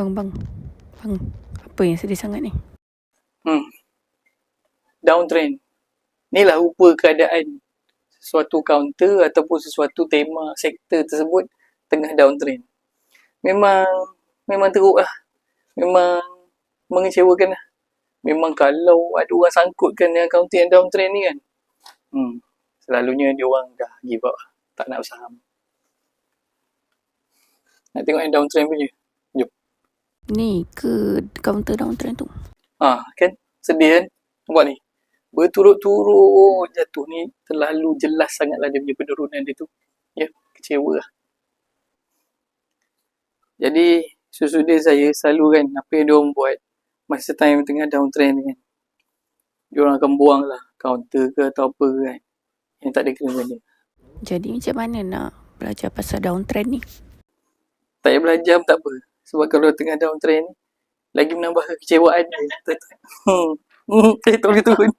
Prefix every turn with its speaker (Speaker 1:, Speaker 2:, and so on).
Speaker 1: Bang. Apa yang sedih sangat ni?
Speaker 2: Downtrend. Inilah rupa keadaan suatu kaunter ataupun sesuatu tema sektor tersebut tengah downtrend. Memang teruk lah. Memang mengecewakan lah. Memang kalau ada orang sangkutkan dengan kaunter yang downtrend ni kan, selalunya dia orang dah give up, tak nak bersaham. Nak tengok yang downtrend punya? Jom.
Speaker 1: Ni ke kaunter downtrend tu?
Speaker 2: Kan? Sedih kan? Nampak ni? Berturut-turut jatuh ni, terlalu jelas sangatlah dia punya penurunan dia tu. Ya, kecewa lah. Jadi, sesudah saya selalu kan, apa yang diorang buat masa time tengah downtrend ni kan, diorang akan buang lah counter ke atau apa kan, yang tak ada kena-kena.
Speaker 1: Jadi macam mana nak belajar pasal downtrend ni?
Speaker 2: Tak payah belajar pun tak apa. Sebab kalau tengah downtrend ni, lagi menambah kekecewaan ni. Tak boleh turun.